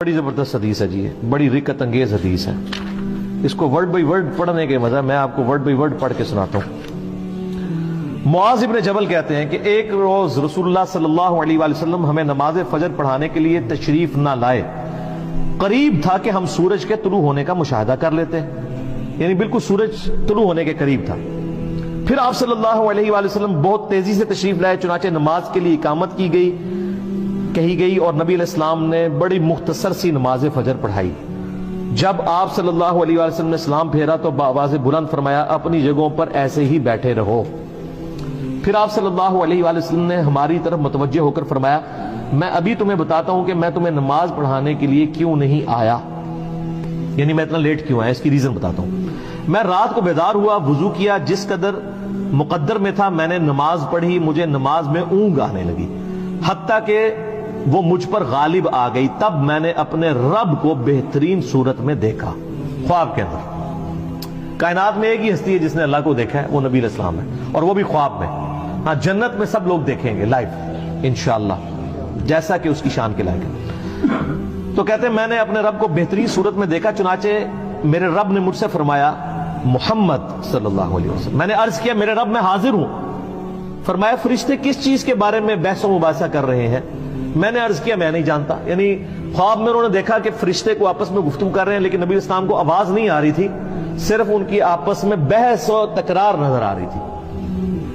بڑی زبردست حدیث ہے جی، بڑی رکت انگیز حدیث ہے. اس کو ورڈ بائی ورڈ پڑھنے کے مزہ میں آپ کو ورڈ بائی ورڈ پڑھ کے سناتا ہوں. معاذ ابن جبل کہتے ہیں کہ ایک روز رسول اللہ صلی اللہ علیہ وآلہ وسلم ہمیں نماز فجر پڑھانے کے لیے تشریف نہ لائے. قریب تھا کہ ہم سورج کے طلوع ہونے کا مشاہدہ کر لیتے، یعنی بالکل سورج طلوع ہونے کے قریب تھا. پھر آپ صلی اللہ علیہ وآلہ وسلم بہت تیزی سے تشریف لائے، چنانچہ نماز کے لیے اقامت کہی گئی اور نبی علیہ السلام نے بڑی مختصر سی نماز فجر پڑھائی. جب آپ صلی اللہ علیہ وآلہ وسلم نے سلام پھیرا تو بآواز بلند فرمایا، اپنی جگہوں پر ایسے ہی بیٹھے رہو. پھر آپ صلی اللہ علیہ وآلہ وسلم نے ہماری طرف متوجہ ہو کر فرمایا، میں ابھی تمہیں بتاتا ہوں کہ میں تمہیں نماز پڑھانے کے لیے کیوں نہیں آیا، یعنی میں اتنا لیٹ کیوں آیا، اس کی ریزن بتاتا ہوں. میں رات کو بیدار ہوا، وضو کیا، جس قدر مقدر میں تھا میں نے نماز پڑھی. مجھے نماز میں اونگ آنے لگی، حتیٰ کہ وہ مجھ پر غالب آ گئی. تب میں نے اپنے رب کو بہترین صورت میں دیکھا، خواب کے اندر. کائنات میں ایک ہی ہستی ہے جس نے اللہ کو دیکھا ہے، وہ نبی علیہ السلام ہے، اور وہ بھی خواب میں. ہاں، جنت میں سب لوگ دیکھیں گے لائف انشاءاللہ، جیسا کہ اس کی شان کے لائق ہے. تو کہتے ہیں میں نے اپنے رب کو بہترین صورت میں دیکھا، چنانچہ میرے رب نے مجھ سے فرمایا، محمد صلی اللہ علیہ وسلم. میں نے عرض کیا، میرے رب میں حاضر ہوں. فرمایا، فرشتے کس چیز کے بارے میں بحث و مباحثہ کر رہے ہیں؟ میں نے عرض کیا، میں نہیں جانتا. یعنی خواب میں انہوں نے دیکھا کہ فرشتے کو آپس میں گفتگو کر رہے ہیں، لیکن نبی اسلام کو آواز نہیں آ رہی تھی، صرف ان کی آپس میں بحث و تکرار نظر آ رہی تھی.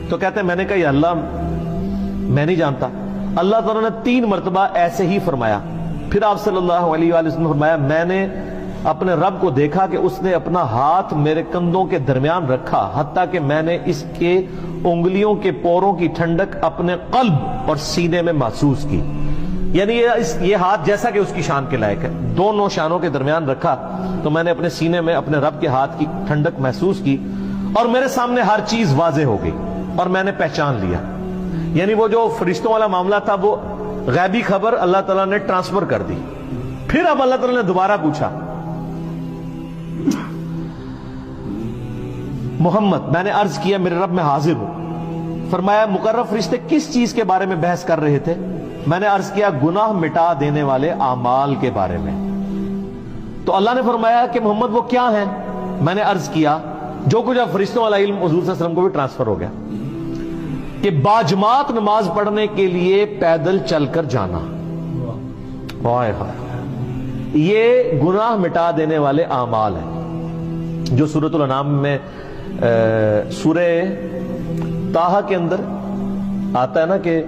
تو کہتے ہیں میں نے کہا، یا اللہ میں نہیں جانتا. اللہ تعالیٰ نے 3 مرتبہ ایسے ہی فرمایا. پھر آپ صلی اللہ علیہ وآلہ وسلم نے فرمایا، میں نے اپنے رب کو دیکھا کہ اس نے اپنا ہاتھ میرے کندھوں کے درمیان رکھا، حتیٰ کہ میں نے اس کے انگلیوں کے پوروں کی ٹھنڈک اپنے قلب اور سینے میں محسوس کی. یعنی یہ ہاتھ جیسا کہ اس کی شان کے لائق ہے، دونوں شانوں کے درمیان رکھا تو میں نے اپنے سینے میں اپنے رب کے ہاتھ کی ٹھنڈک محسوس کی، اور میرے سامنے ہر چیز واضح ہو گئی اور میں نے پہچان لیا. یعنی وہ جو فرشتوں والا معاملہ تھا، وہ غیبی خبر اللہ تعالیٰ نے ٹرانسفر کر دی. پھر اب اللہ تعالیٰ نے دوبارہ پوچھا، محمد، میں نے عرض کیا، میرے رب میں حاضر ہوں. فرمایا، مقرر فرشتے کس چیز کے بارے میں بحث کر رہے تھے؟ میں نے عرض کیا، گناہ مٹا دینے والے اعمال کے بارے میں. تو اللہ نے فرمایا کہ محمد وہ کیا ہیں؟ میں نے عرض کیا، جو کچھ اب فرشتوں والا علم حضور صلی اللہ علیہ وسلم کو بھی ٹرانسفر ہو گیا، کہ باجماعت نماز پڑھنے کے لیے پیدل چل کر جانا. یہ گناہ مٹا دینے والے اعمال ہیں جو سورۃ الانعام میں سورہ طٰہٰ کے اندر آتا ہے نا، کہ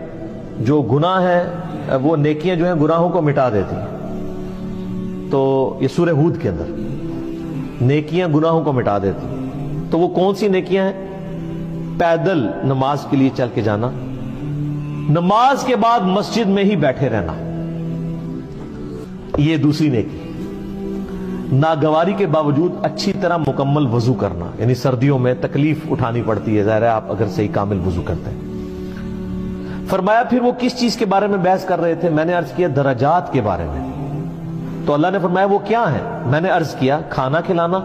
جو گناہ ہے وہ نیکیاں جو ہیں گناہوں کو مٹا دیتی ہیں. تو یہ سورہ ہود کے اندر نیکیاں گناہوں کو مٹا دیتی ہیں. تو وہ کون سی نیکیاں ہیں؟ پیدل نماز کے لیے چل کے جانا، نماز کے بعد مسجد میں ہی بیٹھے رہنا، یہ دوسری نیکی. ناگواری کے باوجود اچھی طرح مکمل وضو کرنا، یعنی سردیوں میں تکلیف اٹھانی پڑتی ہے، ظاہر ہے آپ اگر صحیح کامل وضو کرتے ہیں. فرمایا، پھر وہ کس چیز کے بارے میں بحث کر رہے تھے؟ میں نے عرض کیا، درجات کے بارے میں. تو اللہ نے فرمایا، وہ کیا ہے؟ میں نے عرض کیا، کھانا کھلانا،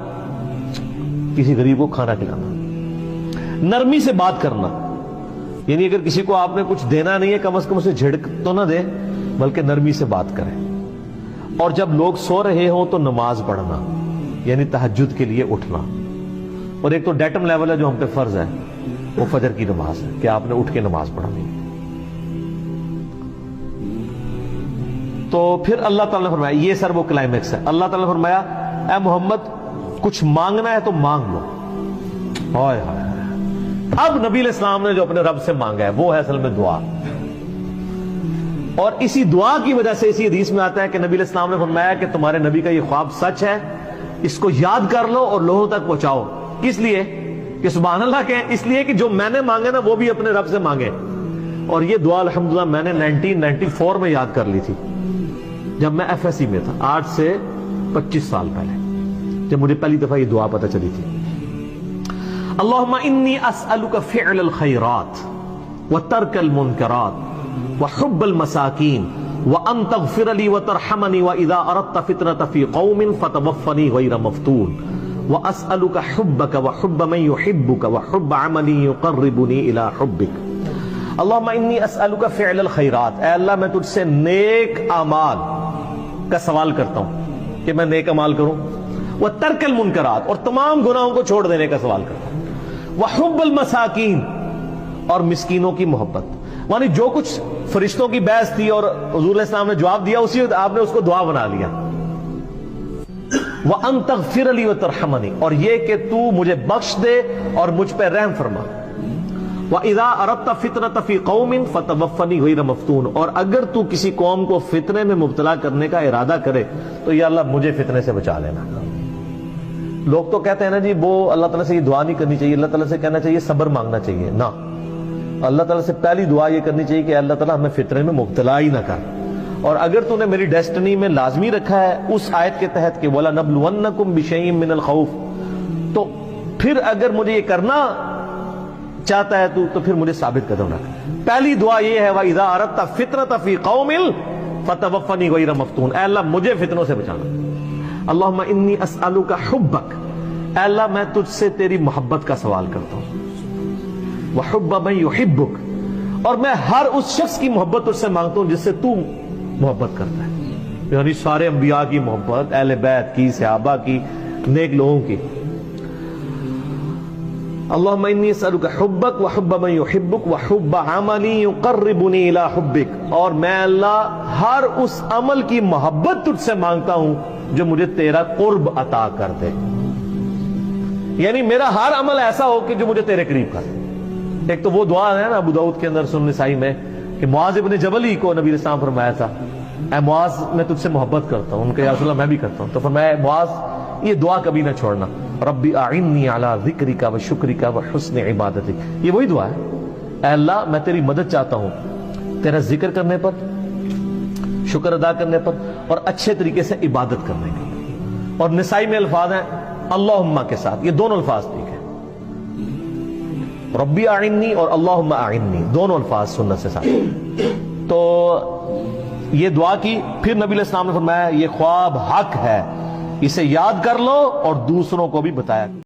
کسی غریب کو کھانا کھلانا، نرمی سے بات کرنا، یعنی اگر کسی کو آپ نے کچھ دینا نہیں ہے، کم از کم اسے جھڑک تو نہ دے، بلکہ نرمی سے بات کریں. اور جب لوگ سو رہے ہوں تو نماز پڑھنا، یعنی تہجد کے لیے اٹھنا. اور ایک تو ڈیٹم لیول ہے جو ہم پہ فرض ہے، وہ فجر کی نماز ہے کہ آپ نے اٹھ کے نماز پڑھنی. تو پھر اللہ تعالیٰ نے فرمایا، یہ سر وہ کلائمیکس ہے. اللہ تعالیٰ نے فرمایا، اے محمد کچھ مانگنا ہے تو مانگ لو. اب نبی علیہ السلام نے جو اپنے رب سے مانگا ہے وہ ہے اصل میں دعا. اور اسی دعا کی وجہ سے اسی حدیث میں آتا ہے کہ نبی علیہ السلام نے فرمایا کہ تمہارے نبی کا یہ خواب سچ ہے، اس کو یاد کر لو اور لوگوں تک پہنچاؤ. اس لیے کہ سبحان اللہ کہیں، اس لیے کہ جو میں نے مانگا نا وہ بھی اپنے رب سے مانگے. اور یہ دعا الحمدللہ میں نے 1994 میں یاد کر لی تھی، جب میں FSC میں تھا، 8 سے 25 سال پہلے، جب مجھے پہلی دفعہ یہ دعا پتہ چلی تھی. اللہم انی اسألک فعل الخیرات وترک المنکرات وحب المساکین وان تغفر لی وترحمنی واذا اردت فتنة فی قوم فتوفنی غیر مفتون واسألک حبک وحب من یحبک وحب عمل یقربنی الی حبک. اللہم انی اسألک فعل الخیرات، اے اللہ میں تجھ سے نیک اعمال کا سوال کرتا ہوں کہ میں نیک عمال کروں، وترک المنکرات، اور تمام گناہوں کو چھوڑ دینے کا سوال کرتا ہوں، وحب المساکین، اور مسکینوں کی محبت۔ یعنی جو کچھ فرشتوں کی بحث تھی اور حضور علیہ السلام نے جواب دیا، اسی وقت آپ نے اس کو دعا بنا لیا۔ وَأَن تَغْفِرَ لِي وَتَرْحَمَنِي، اور یہ کہ تو مجھے بخش دے اور مجھ پہ رحم فرما۔ وَإِذَا أَرَدْتَ فِتْنَةً فِي قَوْمٍ فَتَوَفَّنِي غَيْرَ مَفْتُونٍ، اور اگر تو کسی قوم کو فتنے میں مبتلا کرنے کا ارادہ کرے تو یا اللہ مجھے فتنے سے بچا لینا۔ لوگ تو کہتے ہیں نا جی وہ اللہ تعالیٰ سے یہ دعا نہیں کرنی چاہیے، اللہ تعالیٰ سے کہنا چاہیے صبر مانگنا چاہیے۔ نہ، اللہ تعالیٰ سے پہلی دعا یہ کرنی چاہیے کہ اللہ تعالیٰ ہمیں فتنے میں مبتلا ہی نہ کر، اور اگر تو نے میری ڈیسٹنی میں لازمی رکھا ہے اس آیت کے تحت کہ وَلَنَبْلُوَنَّكُمْ بِشَيْءٍ مِّنَ الْخَوْفِ، تو پھر اگر مجھے یہ کرنا چاہتا ہے تو پھر مجھے ثابت قدم رکھ۔ پہلی دعا یہ ہے وَإِذَا أَرَدْتَ فِتْنَةً فِي قَوْمٍ فَتَوَفَّنِي غَيْرَ مَفْتُونٍ، اے اللہ مجھے فتنوں سے بچانا۔ اللہم انی اسألک حبک، اے اللہ میں تجھ سے تیری محبت کا سوال کرتا ہوں، وحب من یحبک، اور میں ہر اس شخص کی محبت تجھ سے مانگتا ہوں جس سے تو محبت کرتا ہے، یعنی سارے انبیاء کی محبت، اہل بیت کی، صحابہ کی، نیک لوگوں کی۔ اللہم انی اسألک حبک وحب من یحبک وحب عمل یقربنی الی حبک، اور میں اللہ ہر اس عمل کی محبت تجھ سے مانگتا ہوں جو مجھے تیرا قرب عطا کر دے، یعنی میرا ہر عمل ایسا ہو کہ جو مجھے تیرے قریب کر۔ ایک تو وہ دعا ہے نا ابو داؤد کے اندر، سنن نسائی میں، کہ معاذ ابن جبل ہی کو نبی علیہ السلام فرمایا تھا اے معاذ میں تجھ سے محبت کرتا ہوں، ان کے یا رسول اللہ میں بھی کرتا ہوں، تو فرمایا معاذ یہ دعا کبھی نہ چھوڑنا، ربی اعنی علی ذکرک و شکرک و حسن عبادتک، یہ وہی دعا ہے، اے اللہ میں تیری مدد چاہتا ہوں تیرا ذکر کرنے پر، شکر ادا کرنے پر، اور اچھے طریقے سے عبادت کرنے کے۔ اور نسائی میں الفاظ ہیں اللہم کے ساتھ، یہ دونوں الفاظ ٹھیک ہے، ربی اعنی اور اللہم اعنی، دونوں الفاظ سنت سے ساتھ۔ تو یہ دعا کی، پھر نبی علیہ السلام نے فرمایا یہ خواب حق ہے، اسے یاد کر لو اور دوسروں کو بھی بتایا۔